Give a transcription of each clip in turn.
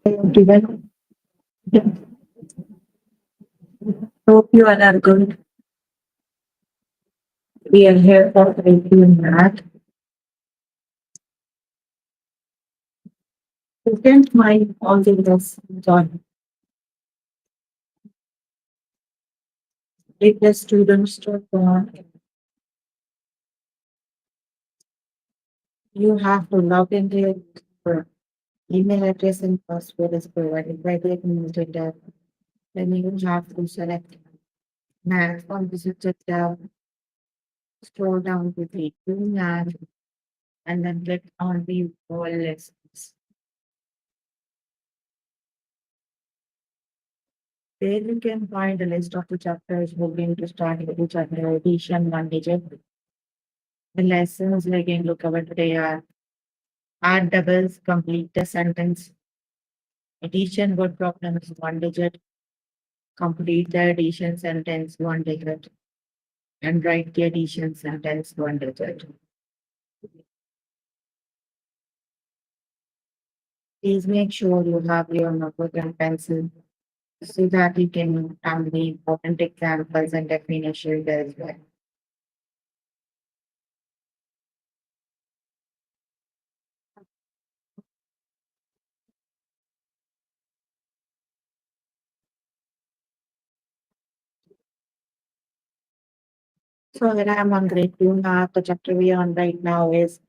Everyone, hope you all are good. We are here for review math. You can't mind all the lessons on if the students to you have to log into your email address and password is provided by the administrator. Then you have to select math on visitor tab, scroll down to the math, and then click on the all lessons. There you can find a list of the chapters we're going to start with the chapter addition one digit. The lessons we're going to cover today are add doubles, complete the sentence, addition word problems one digit, complete the addition sentence one digit, and write the addition sentence one digit. Please make sure you have your notebook and pencil so that you can have the important examples and definitions as well. So when I'm on grade two now, the chapter we are on right now is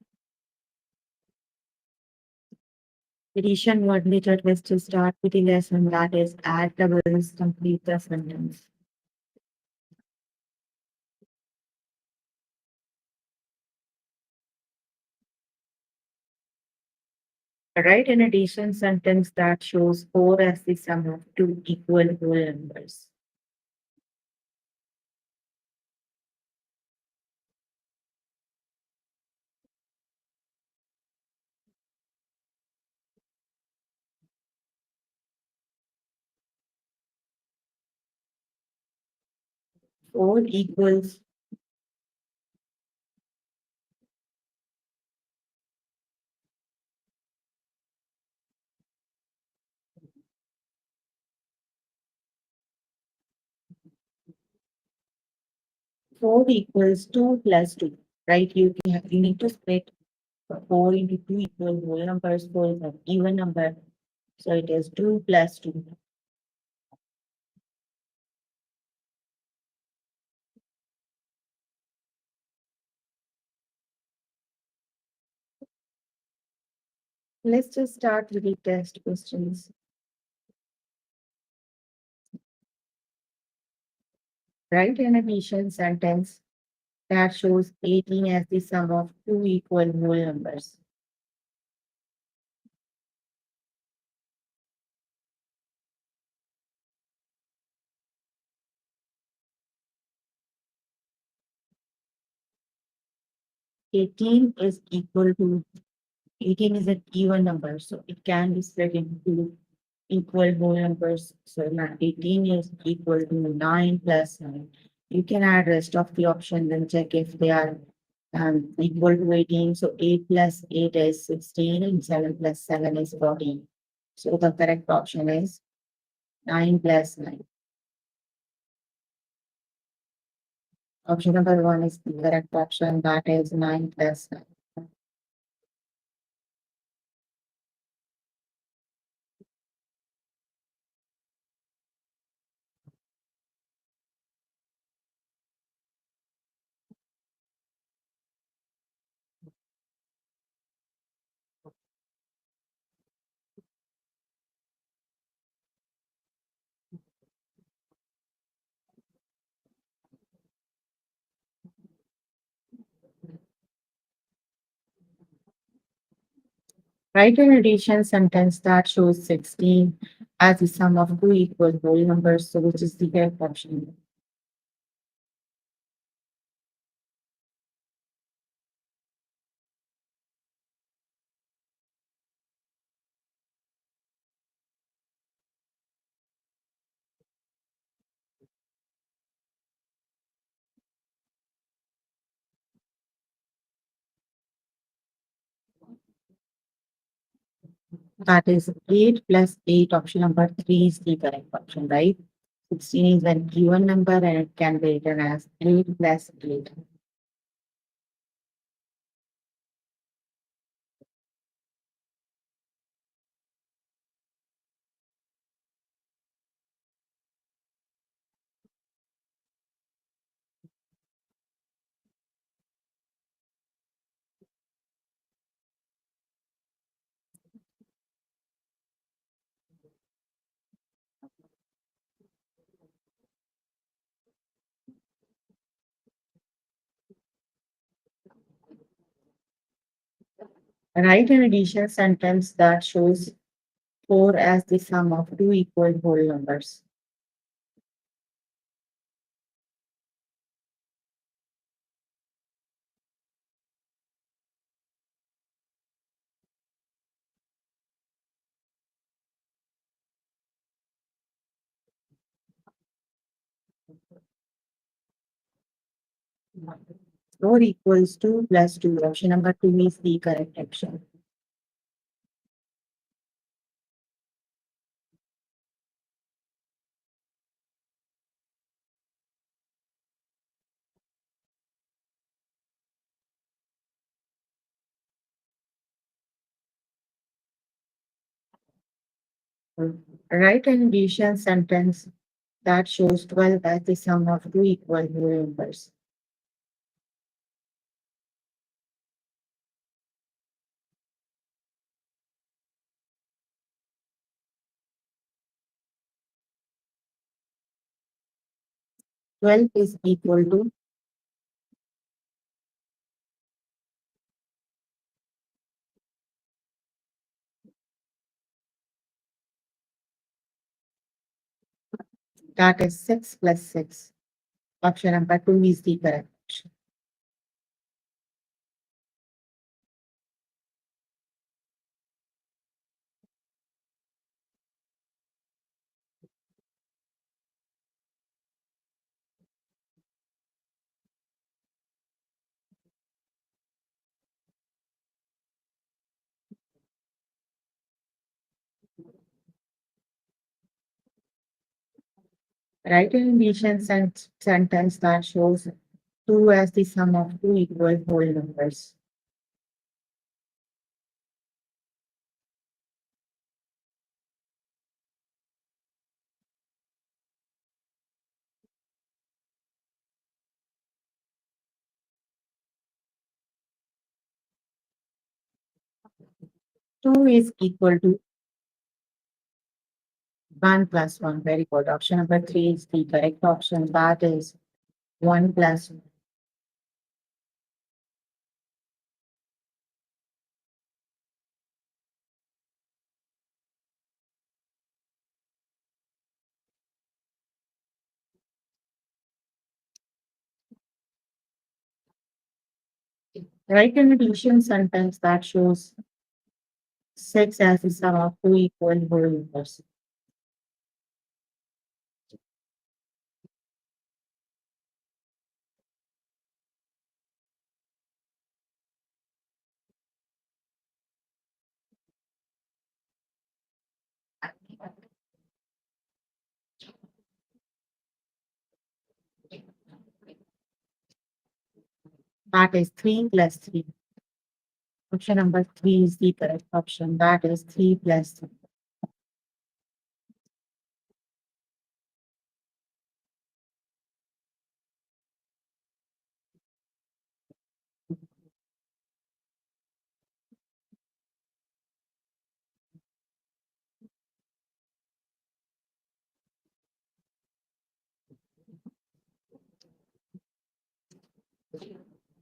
addition word digit is to start with the lesson that is add doubles, complete the sentence. Write an addition sentence that shows 4 as the sum of two equal whole numbers. Four equals 2 plus 2, right? You need to split 4 into 2 equal whole numbers. 4 is an even number. So it is 2 plus 2. Let's just start with the test questions. Write an addition sentence that shows 18 as the sum of two equal whole numbers. Eighteen is equal to 18 is an even number, so it can be split into equal whole numbers. So now 18 is equal to 9 plus 9. You can add rest of the options and check if they are equal to 18. So 8 plus 8 is 16 and 7 plus 7 is 14. So the correct option is 9 plus 9. Option number 1 is the correct option, that is 9 plus 9. Write an addition sentence that shows 16 as the sum of two equal whole numbers, so which is the correct option. That is 8 plus 8. Option number 3 is the correct option, right? 16 is an even number and it can be written as 8 plus 8. Write an addition sentence that shows 4 as the sum of two equal whole numbers. 4 equals 2 plus 2. Option number 2 is the correct option. 'Write an addition sentence that shows 12 as the sum of two equal whole numbers. 12 is equal to, that is 6 plus 6. Option number 2 is the correct option. Write an addition sentence that shows 2 as the sum of two equal whole numbers. 2 is equal to 1 plus 1. Very good. Option number 3 is the correct option. That is 1 plus 1. Write an addition sentence that shows 6 as the sum of two equal whole numbers. That is 3 plus 3. Option number 3 is the correct option. That is 3 plus 3.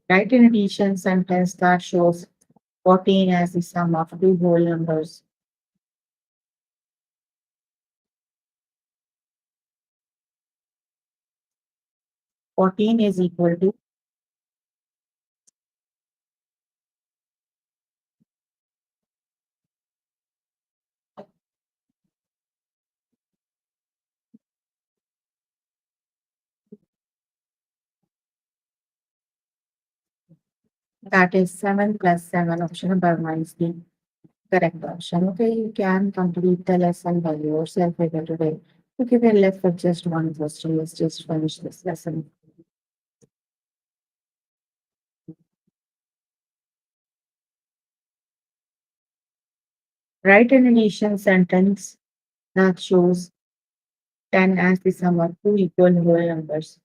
Write an addition sentence that shows 14 as the sum of two whole numbers. 14 is equal to, that is 7 plus 7. Option number 1 is the Correct option. Okay, you can complete the lesson by yourself either today. Okay, we're left with just one question. Let's just finish this lesson. Write an addition sentence that shows 10 as the sum of two equal whole numbers.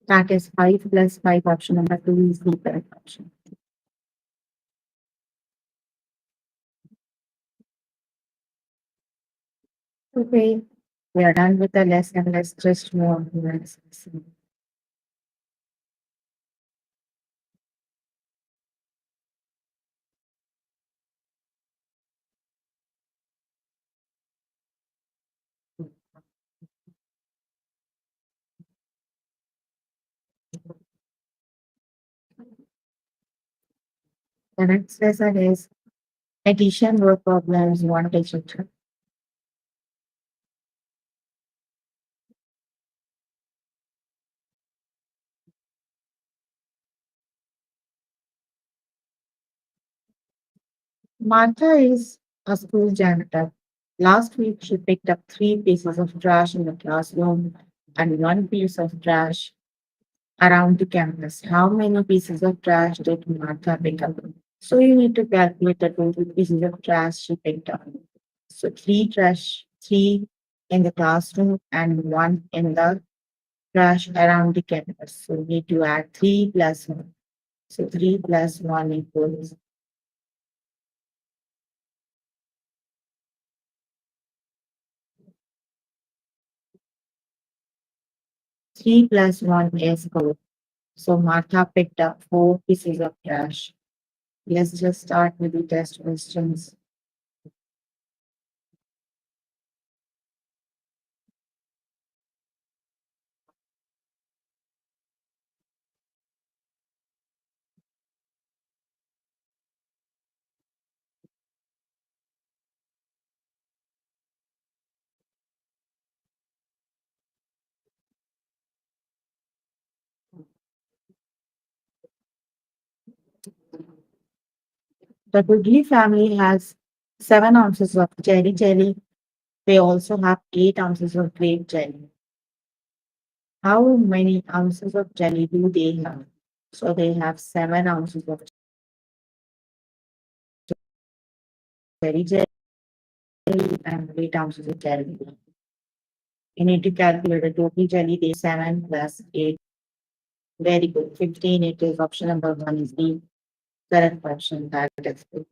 That is 5 plus 5. Option number 2 is the correct option. Okay, we are done with the lesson. Let's just move on to the next lesson. The next lesson is addition word problems 1 to 2. Martha is a school janitor. Last week, she picked up 3 pieces of trash in the classroom and 1 piece of trash around the campus. How many pieces of trash did Martha pick up? So you need to calculate the total pieces of trash she picked up. So three in the classroom and one in the trash around the campus. So you need to add 3 plus 1. So 3 plus 1 equals 3 plus 1 is 4. So Martha picked up 4 pieces of trash. Let's just start with the test questions. The Goodley family has 7 ounces of jelly jelly. They also have 8 ounces of grape jelly. How many ounces of jelly do they have? So they have 7 ounces of jelly jelly and 8 ounces of jelly. You need to calculate the total jelly. They 7 plus 8. Very good. 15. It is option number 1 is the correct option. That is good.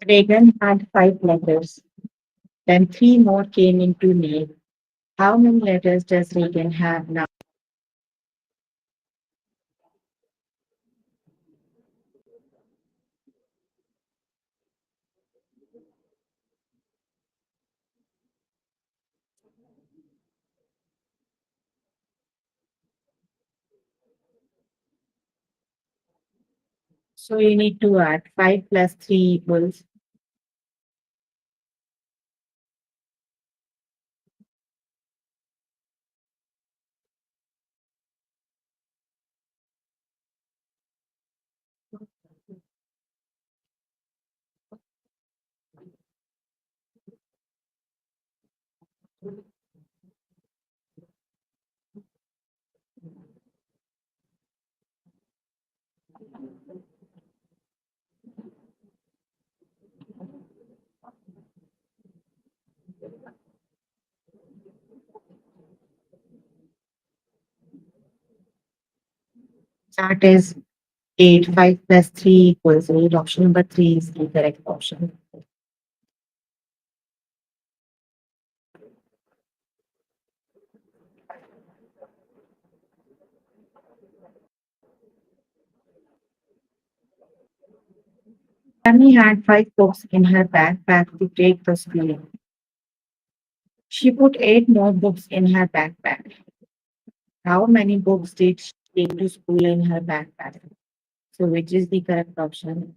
Reagan had 5 letters. Then 3 more came into name. How many letters does Reagan have now? So you need to add 5 plus 3 equals. That is 8, 5 plus 3 equals 8. Option number 3 is the correct option. Tammy had 5 books in her backpack to take to school. She put 8 notebooks in her backpack. How many books did she take to school in her backpack? So, which is the correct option?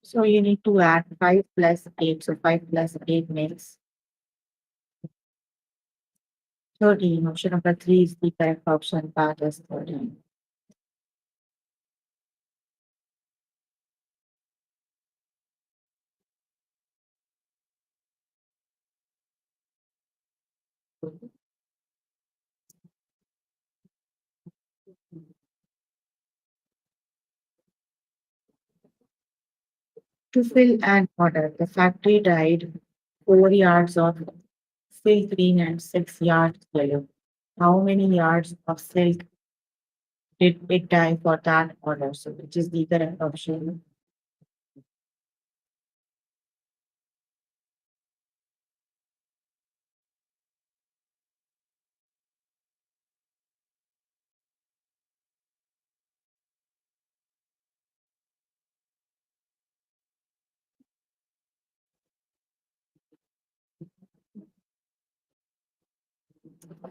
So, you need to add 5 plus 8. So, 5 plus 8 makes 13. Option number 3 is the correct option. That is 13. To fill an order, the factory dyed 4 yards of silk green and 6 yards yellow. How many yards of silk did it dye for that order? So, which is the correct option?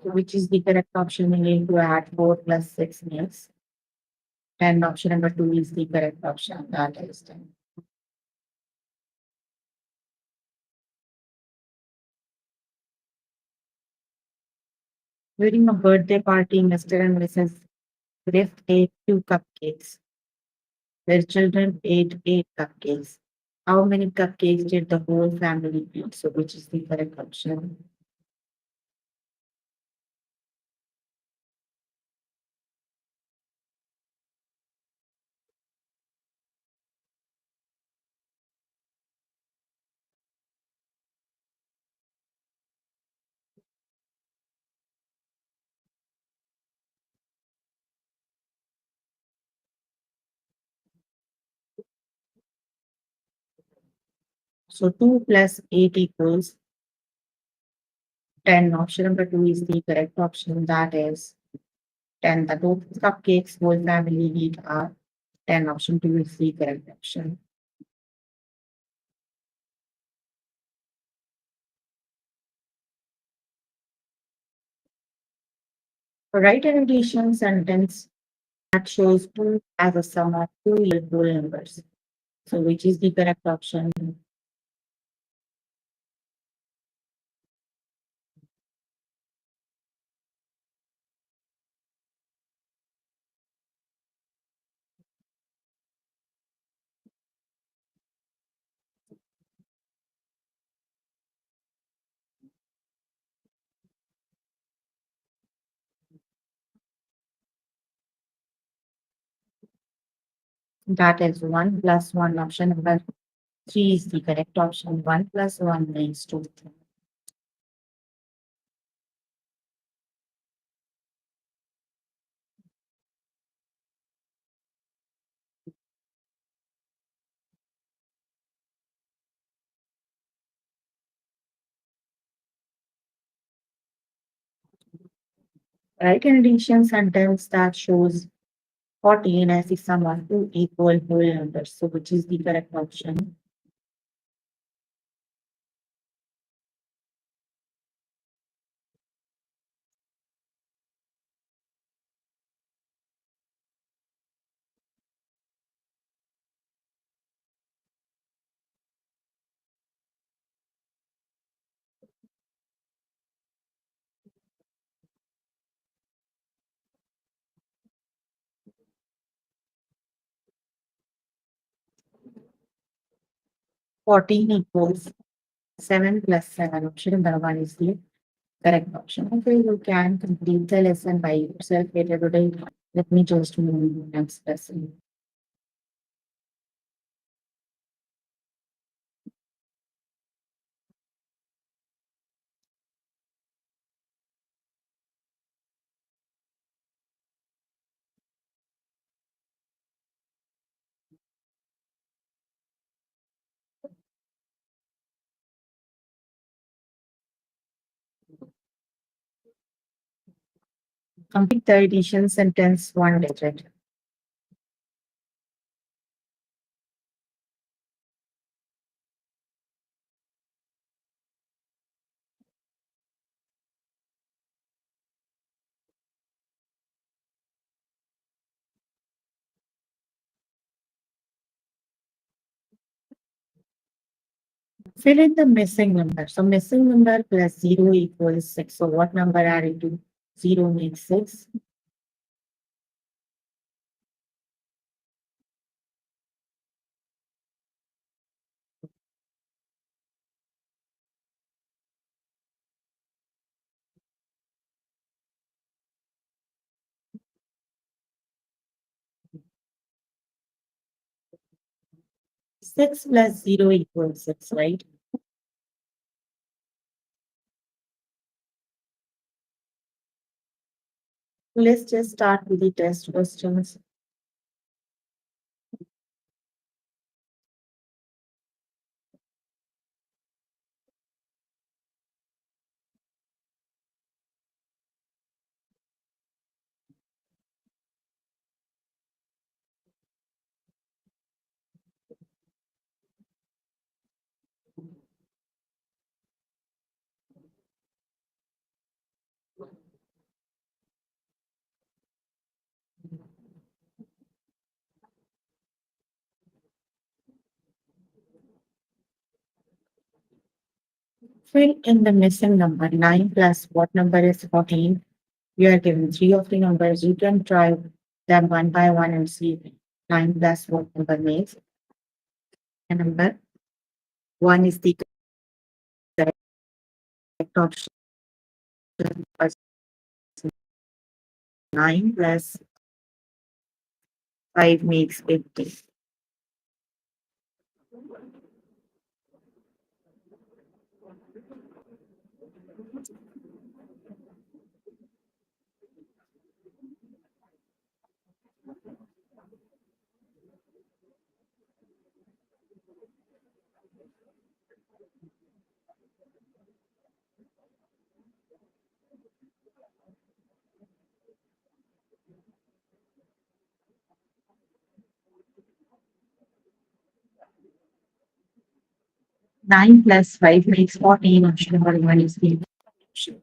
Which is the correct option? We need to add 4 plus 6 makes 10. Option number 2 is the correct option. That is 10. During a birthday party, Mr. and Mrs. Griff ate 2 cupcakes. Their children ate 8 cupcakes. How many cupcakes did the whole family eat? So, which is the correct option? So, 2 plus 8 equals 10. Option number 2 is the correct option. That is 10. The total cupcakes whole family eat are 10. Option 2 is the correct option. Write an addition sentence that shows 2 as a sum of 2 real whole numbers. So, which is the correct option? That is 1 plus 1. Option number 3 is the correct option. 1 plus 1 makes 2. Write an addition sentence that shows 14 as the sum of 2 equal whole numbers. So, which is the correct option? 14 equals 7 plus 7. Option number 1 is the correct option. Okay, you can complete the lesson by yourself later today. Let me just move to the next lesson. Complete the addition sentence one digit. Fill in the missing number. So missing number plus 0 equals 6. So what number added to 0 makes 6? 6 plus 0 equals 6, right? Let's just start with the test questions. Fill in the missing number. 9 plus what number is 14? You are given three of the numbers. You can try them one by one and see 9 plus what number makes. And number 1 is the correct option. 9 plus 5 makes 50. Nine plus 5 makes 14. Option number 1 is the option.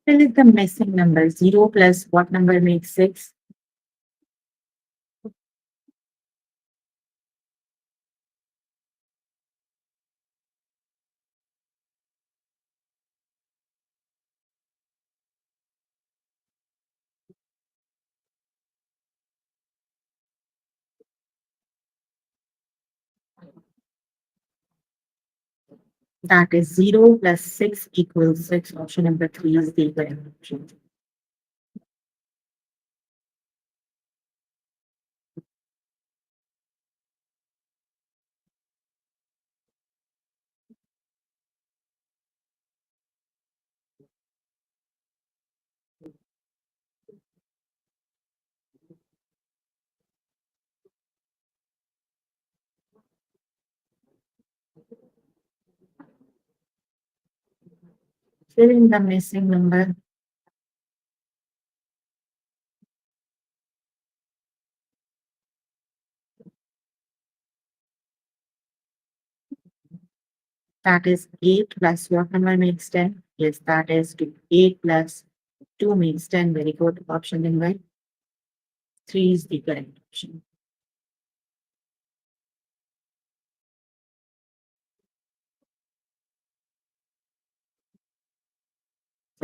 Fill in the missing number. 0 plus what number makes 6? That is 0 plus 6 equals 6. Option number 3 is the correct option. Fill in the missing number. That is 8 plus what number makes 10? Yes, that is 8 plus 2 makes 10. Very good. Option number 3 is the correct option.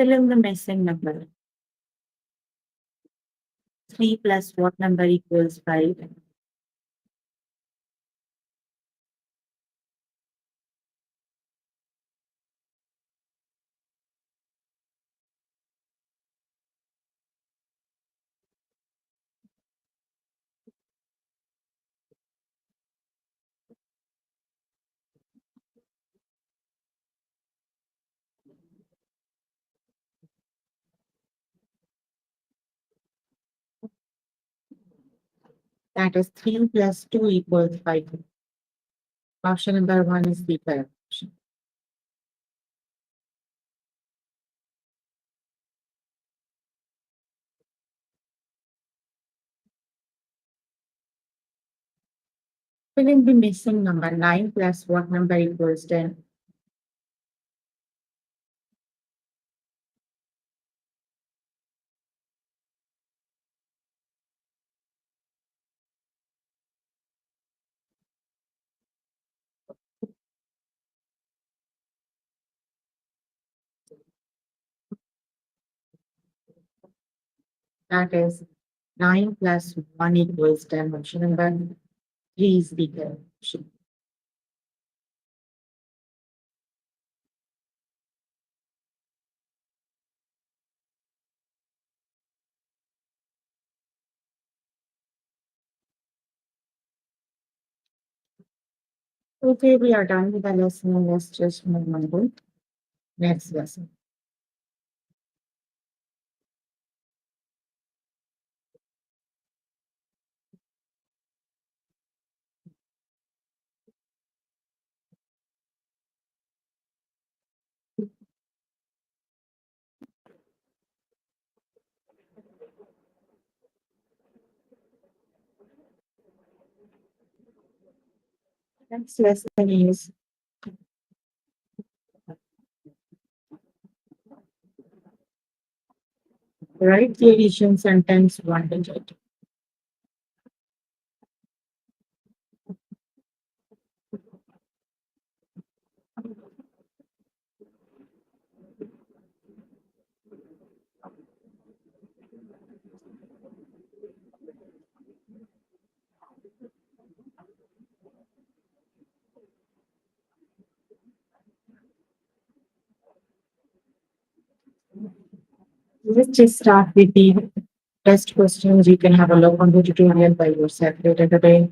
Fill in the missing number. 3 plus what number equals 5? That is 3 plus 2 equals 5. Option number 1 is the correct option. Fill in the missing number. 9 plus what number equals 10? That is 9 plus 1 equals 10. Option number 3 is the correct option. Okay, we are done with the lesson. Let's just move on to next lesson. Next lesson is write the addition sentence one digit. Let's just start with the test questions. You can have a look on the tutorial by yourself later today.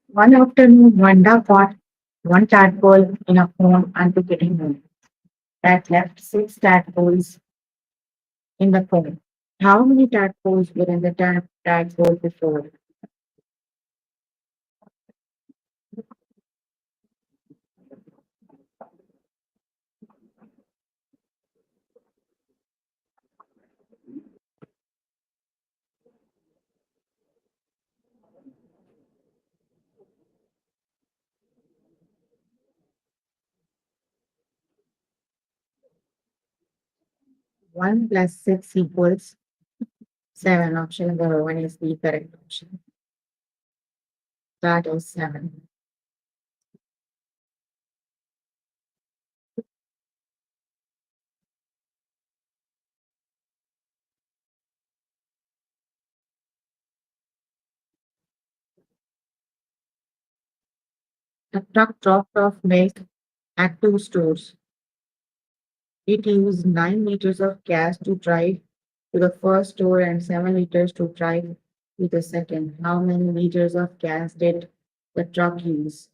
One afternoon, Wanda caught one tadpole in a pond and took it home. That left 6 tadpoles in the pond. How many tadpoles were in the tadpole before? One plus 6 equals 7. Option number 1 is the correct option. That is 7. A truck dropped off milk at 2 stores. It used 9 liters of gas to drive to the first store and 7 liters to drive to the second. How many liters of gas did the truck use?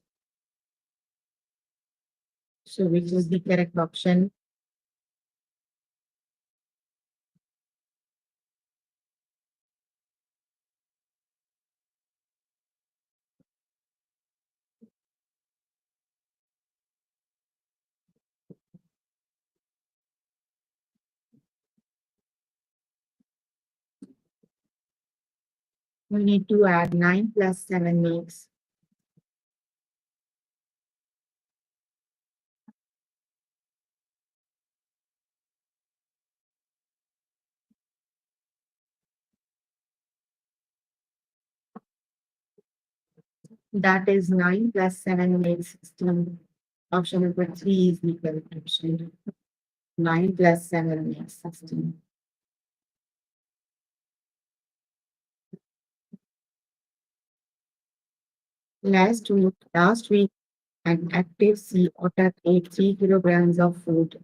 So, which is the correct option? We need to add 9 plus 7 makes That is 9 plus 7 makes 16. Option number 3 is the correct option. 9 plus 7 makes 16. Last week, an active sea otter ate 3 kilograms of food.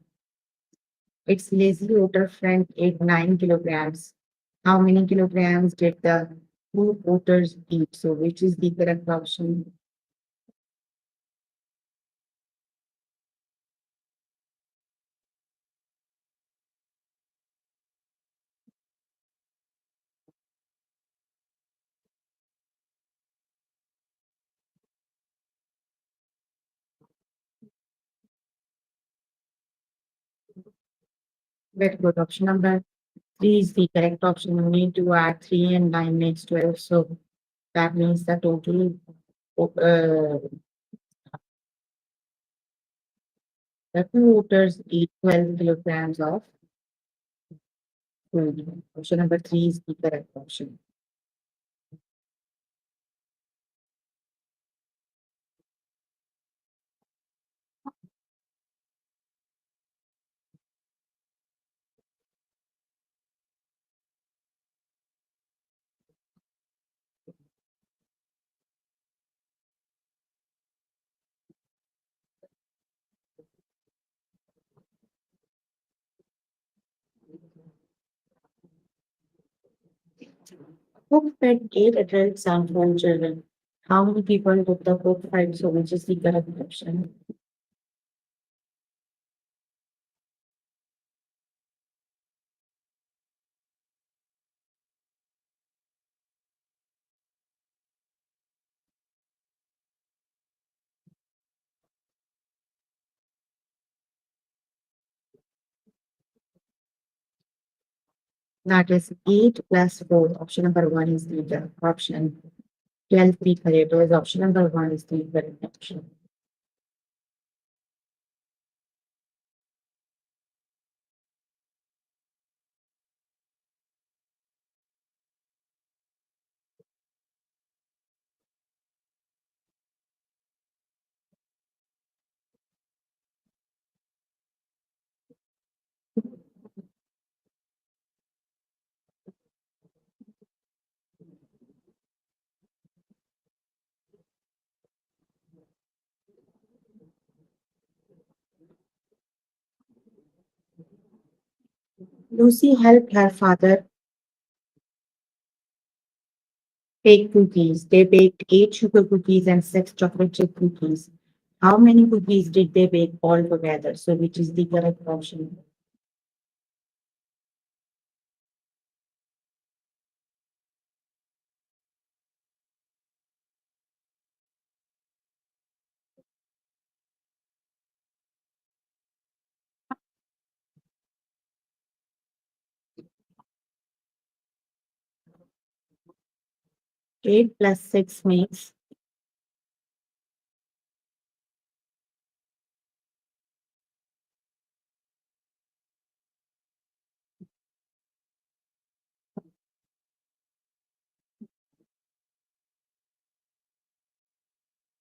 Its lazy otter friend ate 9 kilograms. How many kilograms did the two otters eat? So, which is the correct option? Very good. Option number 3 is the correct option. You need to add 3 and 9 makes 12. So, that means the total the two otters eat 12 kilograms of food. Option number 3 is the correct option. Cook fed 8 adults and 1 children. How many people did the cook feed? So, which is the correct option? That is 8 plus 4. Option number 1 is the correct option. 12 people. It was option number 1 is the correct option. Lucy helped her father bake cookies. They baked 8 sugar cookies and 6 chocolate chip cookies. How many cookies did they bake all together? So, which is the correct option? 8 plus 6 makes.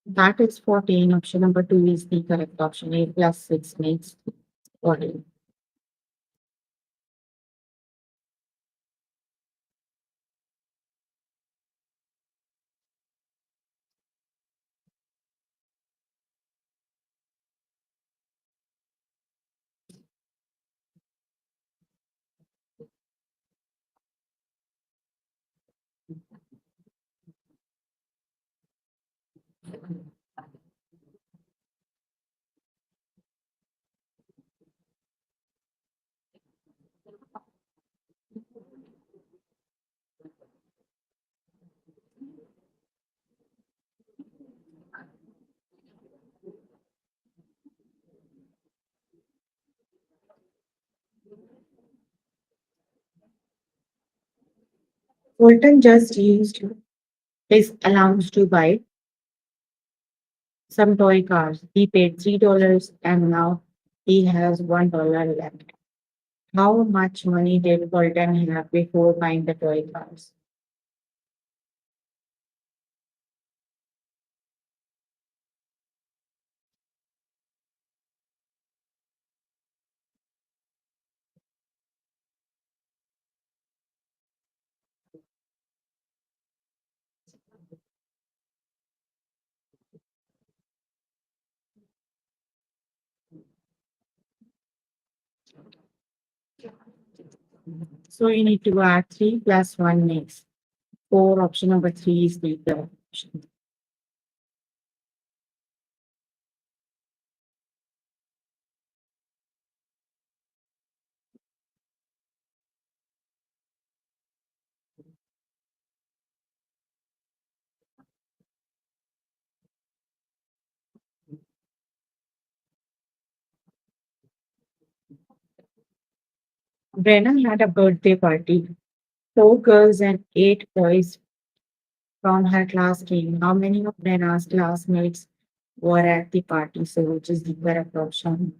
That is 14. Option number 2 is the correct option. 8 plus 6 makes 14. Fulton just used his allowance to buy some toy cars. He paid $3 and now he has $1 left. How much money did Fulton have before buying the toy cars? So you need to add 3 plus 1 makes 4. Option number 3 is the correct option. Brenna had a birthday party. 4 girls and 8 boys from her class came. How many of Brenna's classmates were at the party? So which is the correct option?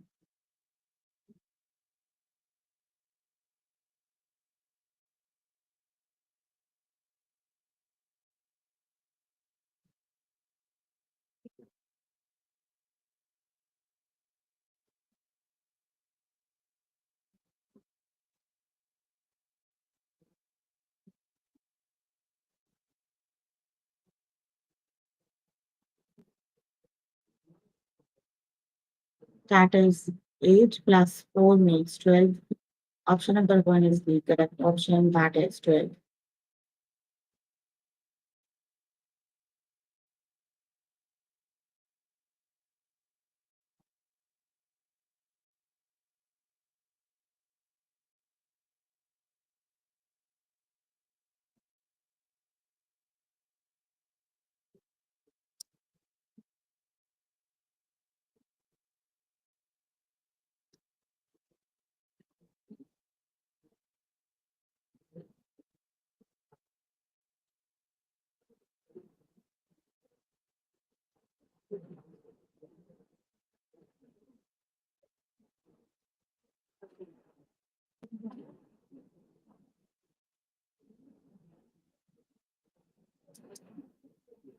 That is 8 plus 4 makes 12. Option number 1 is the correct option. That is 12.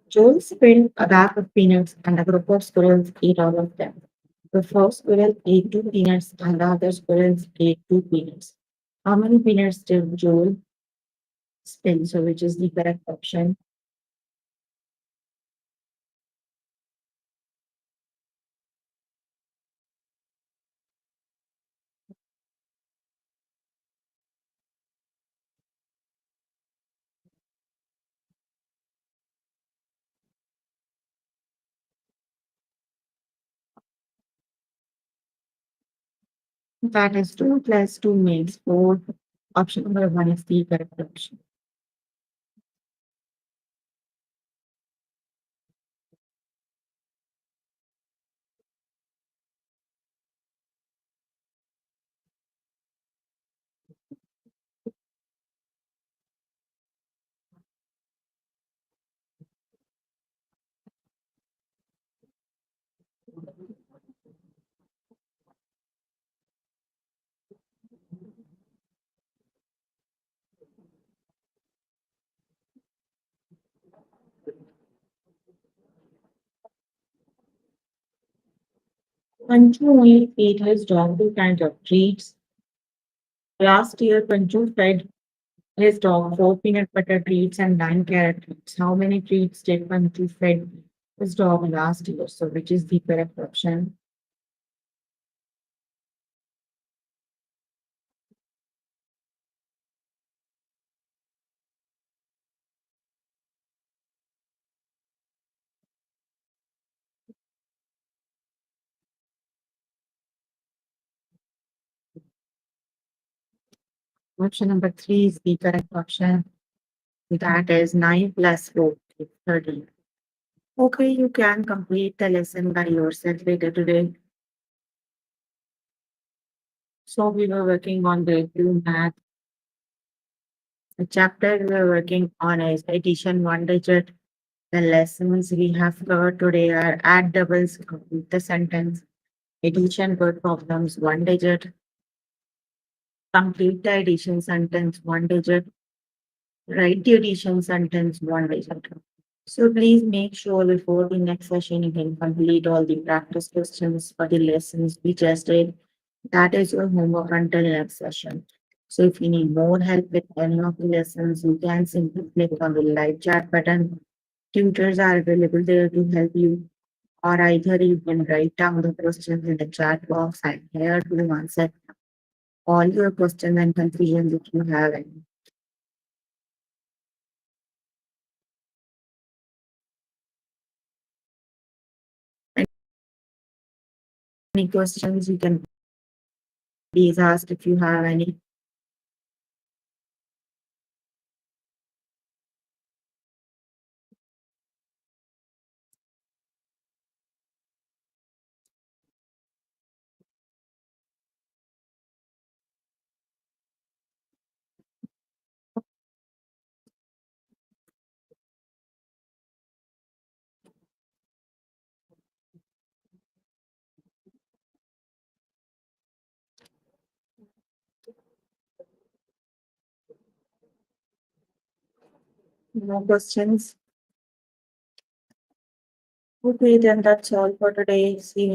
Joel spilled a bag of peanuts and a group of squirrels ate all of them. The first squirrel ate 2 peanuts and the other squirrels ate 2 peanuts. How many peanuts did Joel spill? So which is the correct option? That is 2 plus 2 makes 4. Option number 1 is the correct option. Panchu only feed his dog 2 kinds of treats. Last year, Panchu fed his dog 4 peanut butter treats and 9 carrot treats. How many treats did Panchu fed his dog last year? So which is the correct option? Option number 3 is the correct option. That is 9 plus 4 is 13. Okay, you can complete the lesson by yourself later today. So we were working on the two math. The chapter we were working on is addition 1 digit. The lessons we have covered today are add doubles, complete the sentence, addition word problems 1 digit, complete the addition sentence 1 digit, write the addition sentence 1 digit. So please make sure before the next session you can complete all the practice questions for the lessons we just did. That is your homework until next session. So if you need more help with any of the lessons, you can simply click on the live chat button. Tutors are available there to help you, or either you can write down the questions in the chat box and here to answer. all your questions and confusions if you have any. Any questions you can please ask if you have any. No questions? Okay, then that's all for today. See you.